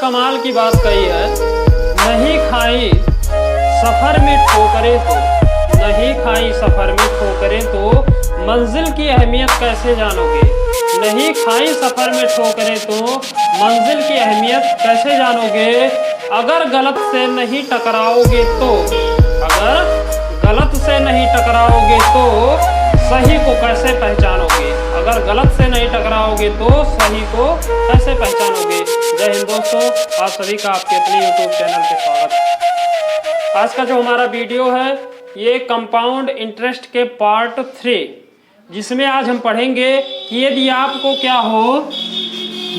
कमाल की बात कही है, नहीं खाई सफर में ठोकरे तो, नहीं खाई सफर में ठोकरे तो मंजिल की अहमियत कैसे जानोगे। नहीं खाई सफर में ठोकरे तो मंजिल की अहमियत कैसे जानोगे। अगर गलत से नहीं टकराओगे तो, अगर गलत से नहीं टकराओगे तो सही को कैसे पहचानोगे। अगर गलत से नहीं टकराओगे तो सही को कैसे पहचानोगे। जय हिंद दोस्तों, आप सभी का आपके अपने YouTube चैनल पे स्वागत है। आज का जो हमारा वीडियो है ये कंपाउंड इंटरेस्ट के पार्ट 3, जिसमें आज हम पढ़ेंगे कि यदि आपको क्या हो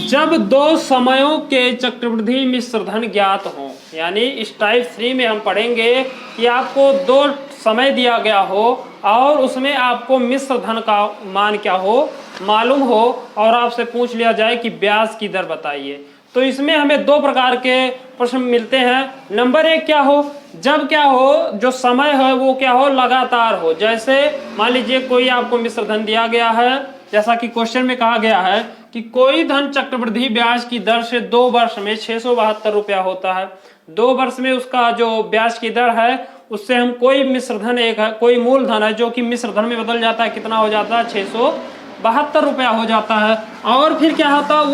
जब दो समयों के चक्रवृद्धि मिश्रधन ज्ञात हो। यानी इस टाइप 3 में हम पढ़ेंगे कि आपको दो समय दिया गया हो और उसमें आपको मिश्रधन का मान क्या हो मालूम हो और आपसे पूछ लिया जाए कि ब्याज की दर बताइए। तो इसमें हमें दो प्रकार के प्रश्न मिलते हैं। नंबर 1 क्या हो, जब क्या हो जो समय है वो क्या हो लगातार हो। जैसे मान लीजिए कोई आपको मिश्रधन दिया गया है, जैसा कि क्वेश्चन में कहा गया है कि कोई धन चक्रवृद्धि ब्याज की दर से 2 वर्ष में 672 रुपया होता है। 2 वर्ष में उसका जो ब्याज की दर है उससे हम कोई मिश्रधन एक है, कोई मूलधन है जो कि मिश्रधन में बदल जाता है, कितना हो जाता है 672 रुपया हो जाता है। और फिर क्या होता है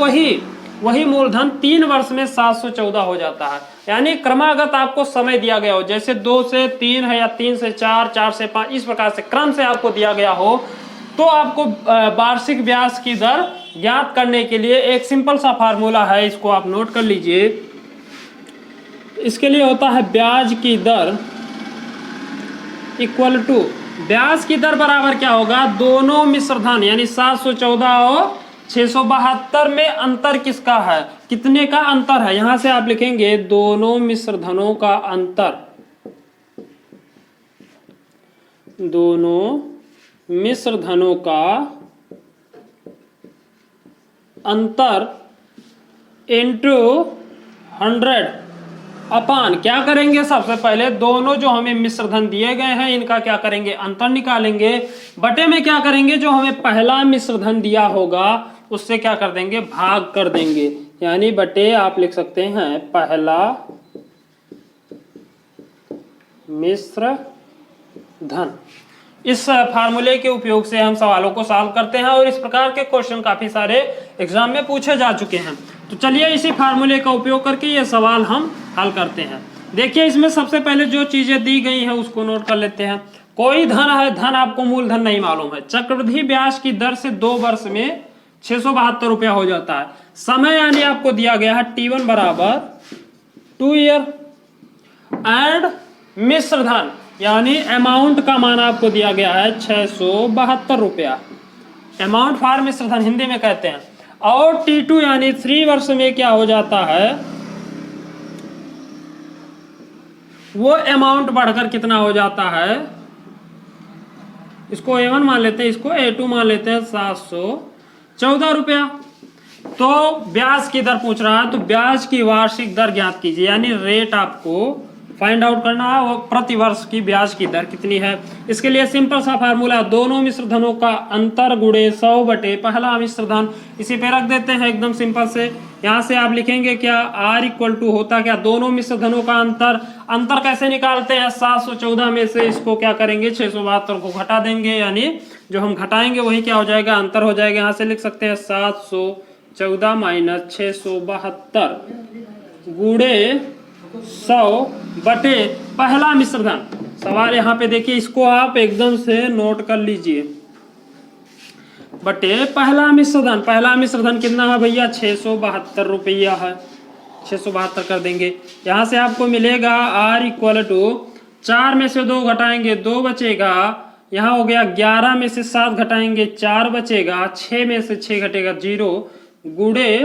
वही मूलधन 3 वर्ष में 714 हो जाता है। यानी क्रमागत आपको समय दिया गया हो, जैसे 2 से 3 है या 3 से 4, 4 से 5, इस प्रकार से क्रम से आपको दिया गया हो, तो आपको वार्षिक ब्याज की दर ज्ञात करने के लिए एक सिंपल सा फार्मूला है, इसको आप नोट कर लीजिए। इसके लिए होता है ब्याज की दर इक्वल टू, ब्याज की दर बराबर क्या होगा, दोनों मिश्रधन यानी 714 और 672 में अंतर किसका है, कितने का अंतर है। यहां से आप लिखेंगे दोनों मिश्रधनों का अंतर, दोनों मिश्रधनों का अंतर इंटू 100 अपान क्या करेंगे, सबसे पहले दोनों जो हमें मिश्रधन दिए गए हैं इनका क्या करेंगे, अंतर निकालेंगे। बटे में क्या करेंगे, जो हमें पहला मिश्रधन दिया होगा उससे क्या कर देंगे, भाग कर देंगे। यानी बटे आप लिख सकते हैं पहला मिश्रधन। इस फार्मूले के उपयोग से हम सवालों को सॉल्व करते हैं और इस प्रकार के क्वेश्चन काफी सारे एग्जाम में पूछे जा चुके हैं। तो चलिए इसी फार्मूले का उपयोग करके ये सवाल हम हल करते हैं। देखिए इसमें सबसे पहले जो चीजें दी गई हैं उसको नोट कर लेते हैं। कोई धन है, धन आपको मूलधन नहीं मालूम है, चक्रवृद्धि ब्याज की दर से 2 वर्ष में 672 रुपया हो जाता है। समय यानी आपको दिया गया है T1 बराबर 2 ईयर एंड मिश्रधन यानी अमाउंट का मान आपको दिया गया है 672 रुपया, अमाउंट फॉर मिश्रधन हिंदी में कहते हैं। और T2 यानी 3 वर्ष में क्या हो जाता है, वो अमाउंट बढ़कर कितना हो जाता है, इसको A1 मान लेते हैं, इसको A2 मान लेते हैं, 714 रुपया। तो ब्याज की दर पूछ रहा है, तो ब्याज की वार्षिक दर ज्ञात कीजिए, यानी रेट आपको फाइंड आउट करना है वो प्रति वर्ष की ब्याज की दर कितनी है। इसके लिए सिंपल सा फार्मूला, दोनों मिश्रधनों का अंतर गुणे 100 बटे पहला मिश्रधन, इसी पे रख देते हैं एकदम सिंपल से। यहाँ से आप लिखेंगे क्या, R इक्वल टू होता क्या, दोनों मिश्रधनों का अंतर। अंतर कैसे निकालते हैं, 714 में से इसको क्या करेंगे 672 को घटा देंगे, यानी जो हम घटाएंगे वही क्या हो जाएगा, अंतर हो जाएगा। यहाँ से लिख सकते हैं 714 माइनस 672 गुणे 100 बटे पहला मिश्रधन। सवाल यहाँ पे देखिए, इसको आप एकदम से नोट कर लीजिए, बटे पहला मिश्रधन। पहला मिश्रधन कितना है भैया, 672 रुपया है, 672 कर देंगे। यहाँ से आपको मिलेगा R इक्वल टू 4 में से 2 घटाएंगे 2 बचेगा, यहाँ हो गया 11 में से 7 घटाएंगे 4 बचेगा, 6 में से 6 घटेगा 0 गुणे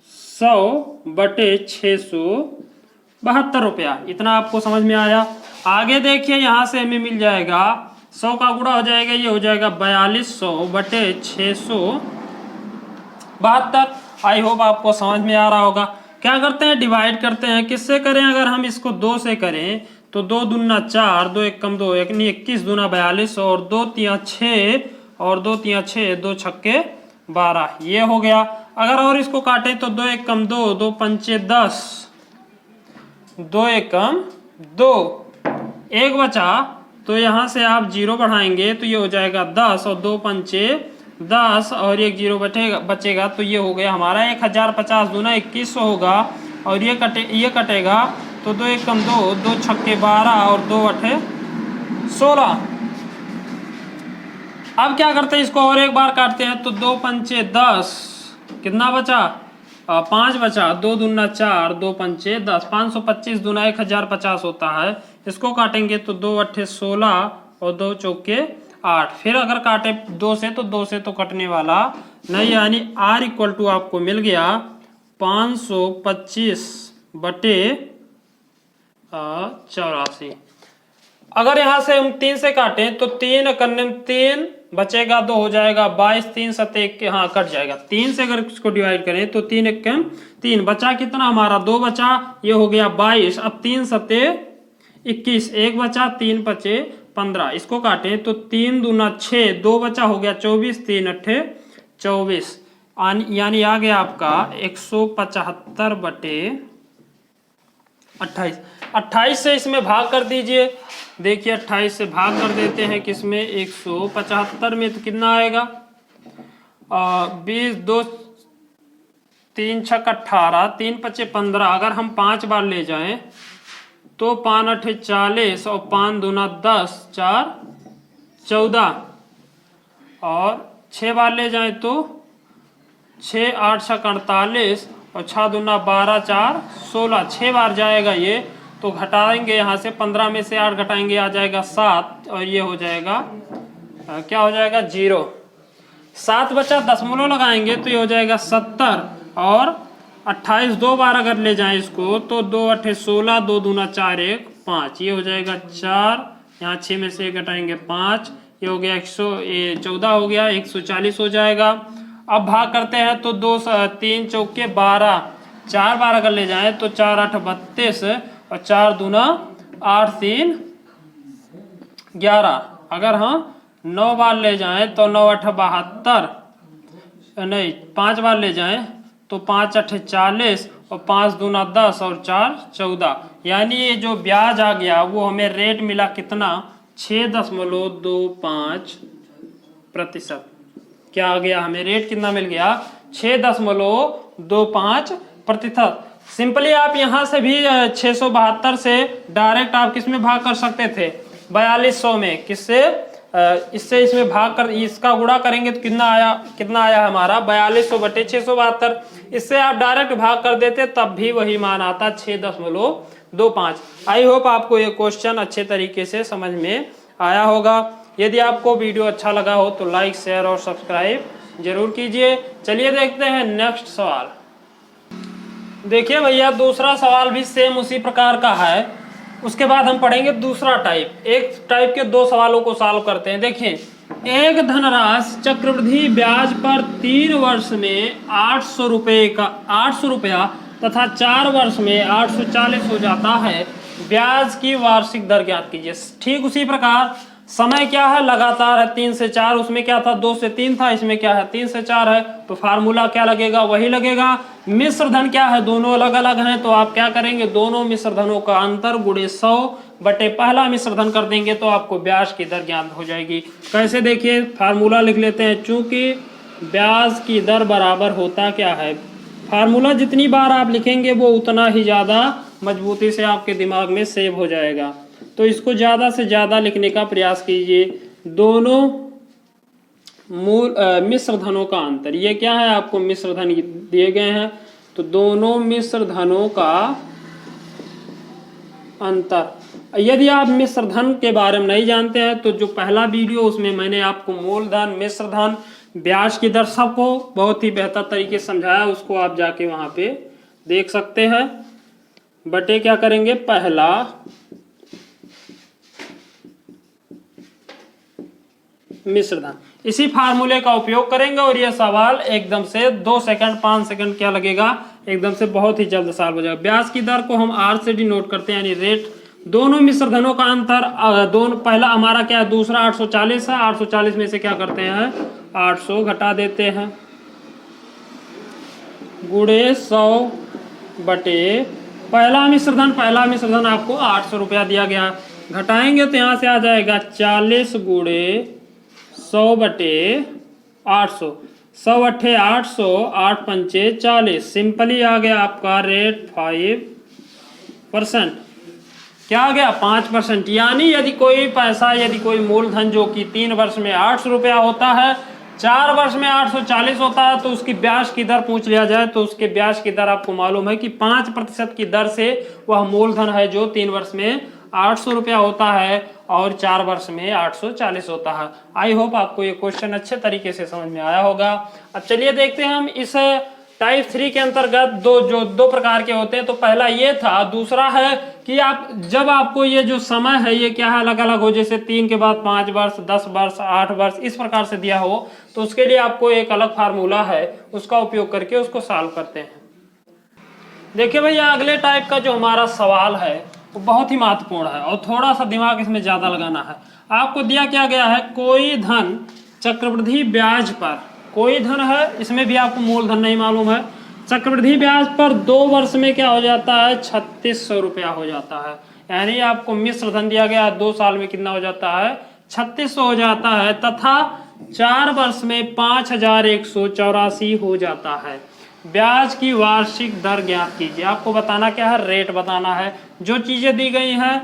100 बटे 672 रुपया। इतना आपको समझ में आया। आगे देखिए यहाँ से हमें मिल जाएगा 100 का गुणा हो जाएगा, ये हो जाएगा 4200 बटे 672। आई होप आपको समझ में आ रहा होगा। क्या करते हैं, डिवाइड करते हैं। किससे करें, अगर हम इसको 2 से करें तो 2 दूना 4, 2 एक कम 2, 21 दूना 42 और 2 तिया 6 और 2 तिया 6, 2 छक्के 12, ये हो गया। अगर और इसको काटे तो 2 एकम 2, 2 पंचे 10, 2 एकम 2, 1 बचा तो यहाँ से आप 0 बढ़ाएंगे तो ये हो जाएगा 10 और 2 पंचे 10 और 1 0 बचेगा तो ये हो गया हमारा 1050 दूना 2100 होगा। और ये कटेगा तो 2 एकम 2, 2 छक्के 12 और 2 अठे 16। अब क्या करते हैं, इसको और एक बार काटते हैं तो 2 पंचे 10, कितना बचा 5 बचा, 2 दूना 4, 2 पंचे 10, 525 दूना 1050 होता है। इसको काटेंगे तो 2 अट्ठे 16 और 2 चौके 8। फिर अगर काटे 2 से तो 2 से तो कटने वाला नहीं, यानी R इक्वल टू आपको मिल गया 525 बटे 84। अगर यहाँ से हम 3 से काटें तो 3 करने 3 बचेगा 2 हो जाएगा 22, 3 सते हाँ कट जाएगा। 3 से अगर इसको डिवाइड करें तो 3 एकम 3 बचा, कितना हमारा 2 बचा, ये हो गया 22। अब 3 सते 21, 1 बचा, 3 बचे 15। इसको काटें तो 3 दूना 6, 2 बचा हो गया 24, 3 अट्ठे 24, यानी आ गया आपका 175 बटे 28। 28 से इसमें भाग कर दीजिए। देखिए 28 से भाग कर देते हैं किसमें 175 में, तो कितना आएगा 20, 2 3 छक 18, 3 पचे 15। अगर हम 5 बार ले जाएं तो 5 अठे 40 और 5 दूना 10, 4 14 और 6 बार ले जाएं तो 6 8 छक 48 और 6 दूना 12, 4 16। 6 बार जाएगा ये, तो घटाएंगे यहाँ से 15 में से 8 घटाएंगे आ जाएगा 7 और ये हो जाएगा क्या हो जाएगा 0। 7 बचा, दशमलव लगाएंगे तो ये हो जाएगा 70 और 28 2 बार अगर ले जाएं इसको तो 2 अठे 16, 2 दूना 4 1 5, ये हो जाएगा 4, यहाँ 6 में से घटाएंगे 5, ये हो गया 114 हो गया 140 हो जाएगा। अब भाग करते हैं तो 2 3 चौके 12, 4 बार अगर ले जाएं तो 4 8 32 और 4 दूना 8 3 11। अगर हम 9 बार ले जाएं तो 9 8 72, नहीं 5 बार ले जाएं तो 5 8 40 और 5 दूना 10 और 4 14, यानी ये जो ब्याज आ गया वो हमें रेट मिला कितना 6.25%। क्या आ गया हमें रेट कितना मिल गया 6.25%। सिंपली आप यहाँ से भी 672 से डायरेक्ट आप किस में भाग कर सकते थे 4200 में, किससे इससे इसमें भाग कर इसका गुणा करेंगे तो कितना आया हमारा 4200 बटे 672। इससे आप डायरेक्ट भाग कर देते तब भी वही मान आता 6.25। आई होप आपको ये क्वेश्चन अच्छे तरीके से समझ में आया होगा। यदि आपको वीडियो अच्छा लगा हो तो लाइक शेयर और सब्सक्राइब जरूर कीजिए। चलिए देखते हैं नेक्स्ट सवाल। देखिए भैया दूसरा सवाल भी सेम उसी प्रकार का है, उसके बाद हम पढ़ेंगे दूसरा टाइप। एक टाइप के 2 सवालों को सॉल्व करते हैं। देखिए एक धनराशि चक्रवृद्धि ब्याज पर 3 वर्ष में 800 रुपया तथा 4 वर्ष में 840 हो जाता है। ब्याज की वार्षिक दर ज्ञात कीजिए। ठीक उसी प्रकार समय क्या है लगातार है 3 से 4, उसमें क्या था 2 से 3 था, इसमें क्या है 3 से 4 है, तो फार्मूला क्या लगेगा वही लगेगा। मिश्र धन क्या है दोनों अलग अलग हैं, तो आप क्या करेंगे दोनों मिश्र धनों का अंतर गुणे 100 बटे पहला मिश्र धन कर देंगे तो आपको ब्याज की दर ज्ञात हो जाएगी। कैसे देखिए फार्मूला लिख लेते हैं। चूंकि ब्याज की दर बराबर होता क्या है, फार्मूला जितनी बार आप लिखेंगे वो उतना ही ज्यादा मजबूती से आपके दिमाग में सेव हो जाएगा। तो इसको ज्यादा से ज्यादा लिखने का प्रयास कीजिए। दोनों मूल मिश्र धनों का अंतर, ये क्या है आपको मिश्र धन दिए गए हैं, तो दोनों मिश्र धनों का अंतर। यदि आप मिश्र धन के बारे में नहीं जानते हैं तो जो पहला वीडियो उसमें मैंने आपको मूलधन, मिश्र धन, ब्याज की दर सबको बहुत ही बेहतर तरीके से समझाया, उसको आप जाके वहां पे देख सकते हैं। बटे क्या करेंगे पहला मिश्र धन, इसी फार्मूले का उपयोग करेंगे और यह सवाल एकदम से 2 सेकंड 5 सेकंड क्या लगेगा एकदम से बहुत ही जल्द सॉल्व हो जाएगा। ब्याज की दर को हम आर से डिनोट करते हैं, यानी रेट। दोनों मिश्र धनों का अंतर दोनों, पहला हमारा क्या है दूसरा 840 है, 840 में से क्या करते हैं 800 घटा देते हैं। गुणे 100 बटे पहला मिश्रधन आपको 800 रुपया दिया गया। घटाएंगे तो यहाँ से आ जाएगा 40 गुणे 100 बटे 800। 100 अट्ठे 800, 8 पंचे 40। सिंपली आ गया आपका रेट 5%। क्या आ गया? 5%। यानी यदि कोई मूलधन जो कि 3 वर्ष में 800 रुपया होता है, 4 वर्ष में 840 होता है, तो उसकी ब्याज की दर पूछ लिया जाए तो उसके ब्याज की दर आपको मालूम है कि 5% की दर से वह मूलधन है जो 3 वर्ष में 800 रुपया होता है और 4 वर्ष में 840 होता है। आई होप आपको ये क्वेश्चन अच्छे तरीके से समझ में आया होगा। अब चलिए देखते हैं हम इस टाइप 3 के अंतर्गत दो प्रकार के होते हैं। तो पहला ये था। दूसरा है कि जब आपको ये जो समय है ये क्या है, अलग अलग हो, जैसे 3 के बाद 5 वर्ष, 10 वर्ष, 8 वर्ष, इस प्रकार से दिया हो, तो उसके लिए आपको एक अलग फार्मूला है, उसका उपयोग करके उसको सॉल्व करते हैं। देखिए भैया, अगले टाइप का जो हमारा सवाल है वो बहुत ही महत्वपूर्ण है और थोड़ा सा दिमाग इसमें ज्यादा लगाना है। आपको दिया क्या गया है, कोई धन चक्रवृद्धि ब्याज पर, कोई धन है, इसमें भी आपको मूलधन नहीं मालूम है, चक्रवृद्धि ब्याज पर 2 वर्ष में क्या हो जाता है, 3600 रुपया हो जाता है। यानी आपको मिश्र धन दिया गया 2 साल में कितना हो जाता है, 3600 हो जाता है, तथा 4 वर्ष में 5184 हो जाता है। ब्याज की वार्षिक दर ज्ञात कीजिए। आपको बताना क्या है, रेट बताना है। जो चीजें दी गई हैं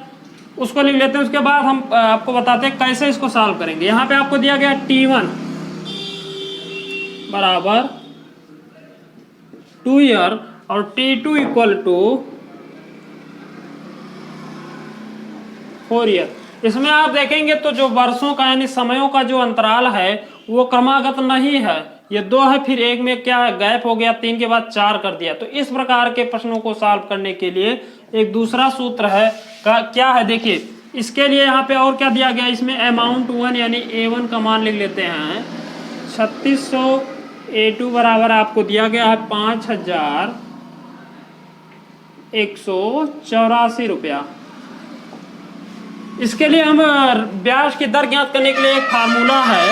उसको लिख लेते हैं, उसके बाद हम आपको बताते हैं कैसे इसको सॉल्व करेंगे। यहाँ पे आपको दिया गया T1 बराबर 2 ईयर और T2 इक्वल टू 4 ईयर। इसमें आप देखेंगे तो जो वर्षों का यानी समयों का जो अंतराल है वो क्रमागत नहीं है, ये 2 है, फिर एक में क्या गैप हो गया, 3 के बाद 4 कर दिया। तो इस प्रकार के प्रश्नों को सॉल्व करने के लिए एक दूसरा सूत्र है, क्या है देखिए। इसके लिए यहाँ पे और क्या दिया गया, इसमें अमाउंट 1 यानी A1 का मान लिख लेते हैं 3600। A2 बराबर आपको दिया गया है 5184 रुपया। इसके लिए हम ब्याज की दर ज्ञात करने के लिए एक फार्मूला है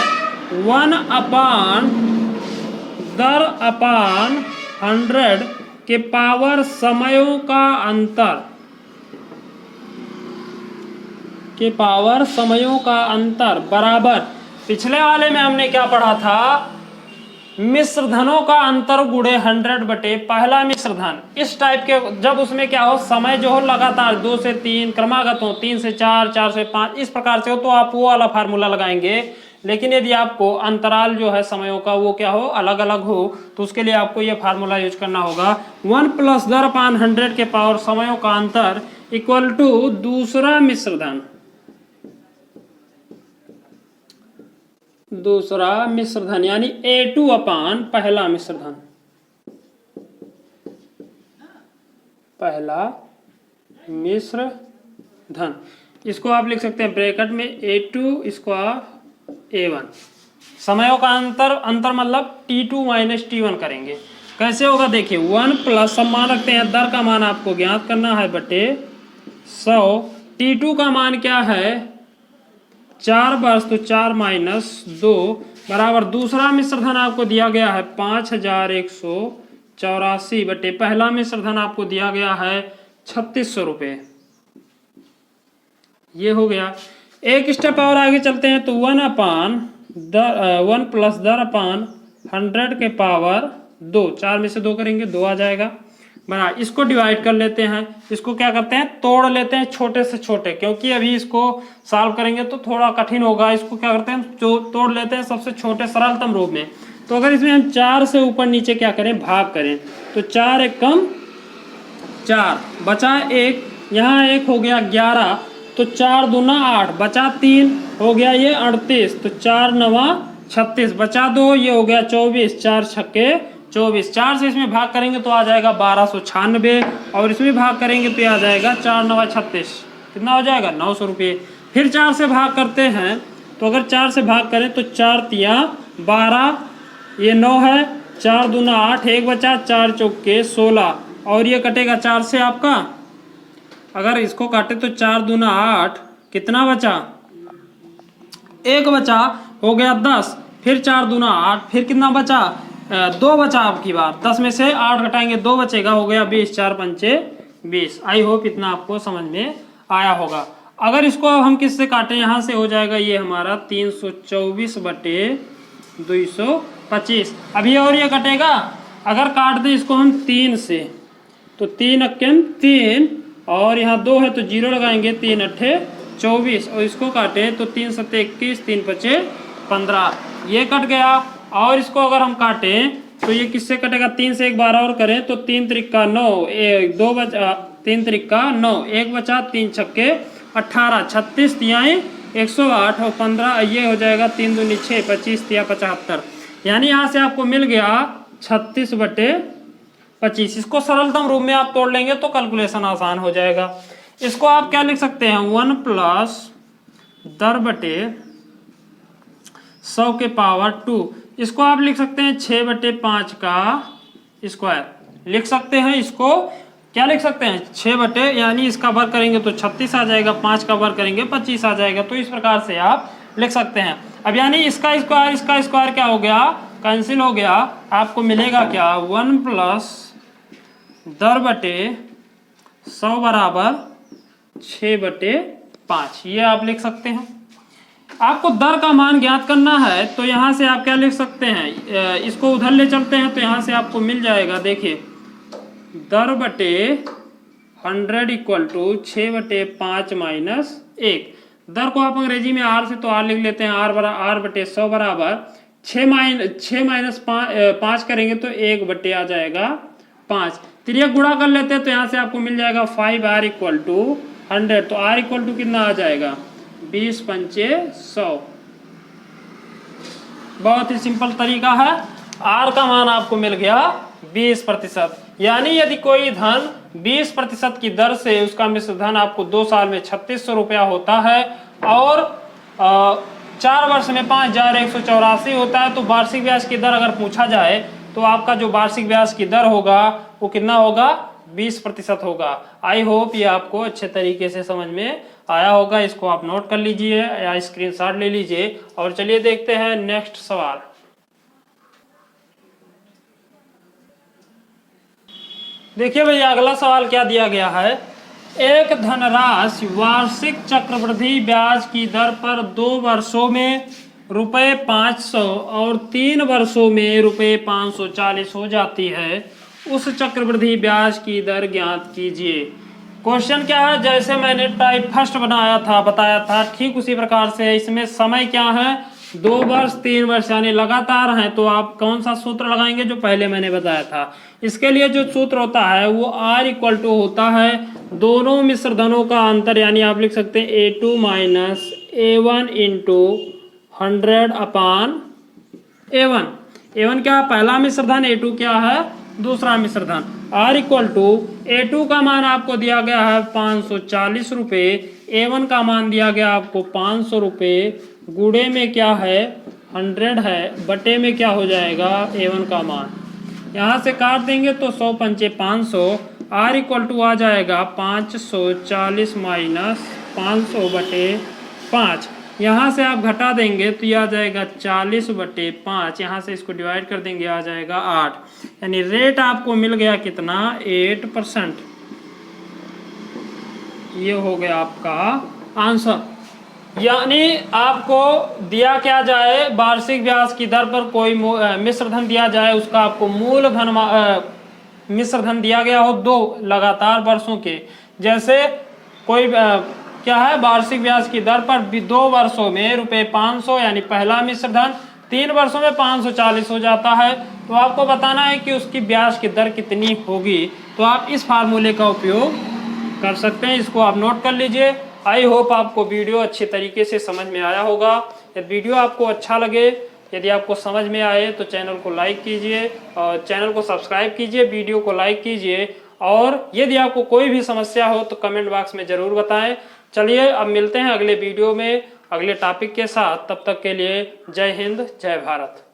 1/100 के पावर समयों का अंतर बराबर, पिछले वाले में हमने क्या पढ़ा था, मिश्रधनों का अंतर गुणे 100 बटे पहला मिश्रधन। इस टाइप के जब उसमें क्या हो, समय जो हो लगातार 2 से 3 क्रमागत हो, 3 से 4, 4 से 5 इस प्रकार से हो, तो आप वो वाला फार्मूला लगाएंगे। लेकिन यदि आपको अंतराल जो है समयों का वो क्या हो, अलग अलग हो, तो उसके लिए आपको ये फार्मूला यूज करना होगा 1 + 10/100 के पावर समयों का अंतर इक्वल टू दूसरा मिश्रधन यानी A2 अपान पहला मिश्रधन। इसको आप लिख सकते हैं ब्रैकेट में A2 इसको A1। समयों का अंतर मतलब T2 - T1 करेंगे। कैसे होगा देखिए, 1 + सब मान रखते हैं, दर का मान आपको ज्ञात करना है बटे 100। T2 का मान क्या है, 4 वर्ष, तो 4 - 2 बराबर दूसरा मिश्रधन आपको दिया गया है 5184 बटे पहला मिश्रधन आपको दिया गया है 3600 रुपये। ये हो गया। एक स्टेप और आगे चलते हैं तो 1 + 10/100 के पावर 2, 4 में से 2 करेंगे 2 आ जाएगा बना। इसको डिवाइड कर लेते हैं, इसको क्या करते हैं, तोड़ लेते हैं छोटे से छोटे, क्योंकि अभी इसको सॉल्व करेंगे तो थोड़ा कठिन होगा। इसको क्या करते हैं, तोड़ लेते हैं सबसे छोटे सरलतम रूप में। तो अगर इसमें हम 4 से ऊपर नीचे क्या करें, भाग करें, तो 4 एक कम 4 बचा 1, यहाँ 1 हो गया 11, तो 4 दूना 8 बचा 3 हो गया ये 38, तो 4 9 36 बचा 2 ये हो गया 24, 4 छक्के 24। 4 से इसमें भाग करेंगे तो आ जाएगा 1296 और इसमें भाग करेंगे तो आ जाएगा 4 9 36, कितना हो जाएगा 900 रुपये। फिर 4 से भाग करते हैं तो अगर 4 से भाग करें तो 4 तिया 12, ये 9 है, 4 दूना 8, 1 बचा, 4 चौके 16 और ये कटेगा 4 से आपका, अगर इसको काटे तो 4 दूना 8, कितना बचा 1 बचा, हो गया 10, फिर 4 दूना 8, फिर कितना बचा 2 बचा आपकी बार, 10 में से 8 घटाएंगे 2 बचेगा, हो गया 20, 4 पंचे 20। आई होप इतना आपको समझ में आया होगा। अगर इसको अब हम किससे काटें, यहाँ से हो जाएगा ये हमारा 324 बटे 225। अभी और ये कटेगा, अगर काट दें इसको हम 3 से तो 3 अक्कम 3 और यहाँ 2 है तो 0 लगाएंगे, 3 अट्ठे 24 और इसको काटे तो 3 सत्ते 21, 3 पचे 15, ये कट गया। और इसको अगर हम काटें तो ये किससे कटेगा, 3 से एक बार और करें तो 3 त्रिक्का 9, 2 बचा 3 त्रिक्का 9, 1 बचा 3 छक्के 18, 36 तियाएं 108 और 15, ये हो जाएगा 3 दूनी 6, 25 तिया 75। यानी यहाँ से आपको मिल गया 36 बटे 25। इसको सरलतम रूप में आप तोड़ लेंगे तो कैलकुलेशन आसान हो जाएगा। इसको आप क्या लिख सकते हैं, 1 प्लस 10 बटे 100 के पावर 2। इसको आप लिख सकते हैं 6 बटे 5 का स्क्वायर लिख सकते हैं। इसको क्या लिख सकते हैं, 6 बटे, यानी इसका वर्ग करेंगे तो 36 आ जाएगा, 5 का वर्ग करेंगे 25 आ जाएगा। तो इस प्रकार से आप लिख सकते हैं। अब यानी इसका स्क्वायर क्या हो गया, कैंसिल हो गया। आपको मिलेगा क्या, 1 प्लस 10 बटे 100 बराबर 6 बटे 5, ये आप लिख सकते हैं। आपको दर का मान ज्ञात करना है तो यहाँ से आप क्या लिख सकते हैं, इसको उधर ले चलते हैं तो यहाँ से आपको मिल जाएगा, देखिए 10 बटे 100 इक्वल टू 6 बटे 5 माइनस 1। दर को आप अंग्रेजी में आर से तो आर लिख लेते हैं, आर बटे 100 बराबर 6 माइनस 5 करेंगे तो 1 बटे आ जाएगा 5। तिर्यक गुणा कर लेते हैं तो यहाँ से आपको मिल जाएगा 5r इक्वल टू 100, तो r इक्वल टू कितना आ जाएगा, 20 पंचे 100। बहुत ही सिंपल तरीका है। r का मान आपको मिल गया 20%। यानी यदि कोई धन 20% की दर से उसका मिश्र धन आपको 2 साल में 3600 रुपया होता है और 4 वर्ष में 5184 होता है, तो वार्षिक ब्याज की दर अगर पूछा जाए तो आपका जो वार्षिक ब्याज की दर होगा वो कितना होगा, 20% होगा। आई होप ये आपको अच्छे तरीके से समझ में आया होगा। इसको आप नोट कर लीजिए या स्क्रीनशॉट ले लीजिए। और चलिए देखते हैं नेक्स्ट सवाल। देखिए भैया अगला सवाल क्या दिया गया है, एक धनराशि वार्षिक चक्रवृद्धि ब्याज की दर पर 2 वर्षों में रुपए 500 और 3 वर्षों में रुपए 540 हो जाती है, उस चक्रवृद्धि ब्याज की दर ज्ञात कीजिए। क्वेश्चन क्या है, जैसे मैंने टाइप फर्स्ट बताया था ठीक उसी प्रकार से इसमें समय क्या है, 2 वर्ष 3 वर्ष यानी लगातार हैं। तो आप कौन सा सूत्र लगाएंगे, जो पहले मैंने बताया था। इसके लिए जो सूत्र होता है वो r इक्वल टू होता है दोनों मिश्र धनों का अंतर, यानी आप लिख सकते हैं A2 माइनस A1 इंटू 100 अपान A1। A1 क्या, पहला मिश्र धन, A2 क्या है, दूसरा मिश्र धन। r इक्वल टू A2 का मान आपको दिया गया है 540 रुपये, A1 का मान दिया गया आपको 500 रुपये, गुणे में क्या है 100 है, बटे में क्या हो जाएगा A1 का मान। यहाँ से काट देंगे तो 100 पंचे 500, r इक्वल टू आ जाएगा 540 माइनस 500 बटे 5। यहाँ से आप घटा देंगे तो ये आ जाएगा 40 बटे 5, यहाँ से इसको डिवाइड कर देंगे आ जाएगा 8। यानी रेट आपको मिल गया कितना, 8%। ये हो गया आपका आंसर। यानी आपको दिया क्या जाए, वार्षिक ब्याज की दर पर कोई मिश्र धन दिया जाए, उसका आपको मूल धन मिश्र धन दिया गया हो 2 लगातार वर्षों के। जैसे कोई क्या है, वार्षिक ब्याज की दर पर 2 वर्षों में रुपए 500 यानी पहला मिश्र धन, 3 वर्षों में 540 हो जाता है। तो आपको बताना है कि उसकी ब्याज की दर कितनी होगी। तो आप इस फार्मूले का उपयोग कर सकते हैं, इसको आप नोट कर लीजिए। आई होप आपको वीडियो अच्छे तरीके से समझ में आया होगा। यदि वीडियो आपको अच्छा लगे, यदि आपको समझ में आए तो चैनल को लाइक कीजिए और चैनल को सब्सक्राइब कीजिए, वीडियो को लाइक कीजिए। और यदि आपको कोई भी समस्या हो तो कमेंट बॉक्स में ज़रूर बताएं। चलिए अब मिलते हैं अगले वीडियो में अगले टॉपिक के साथ। तब तक के लिए जय हिंद, जय भारत।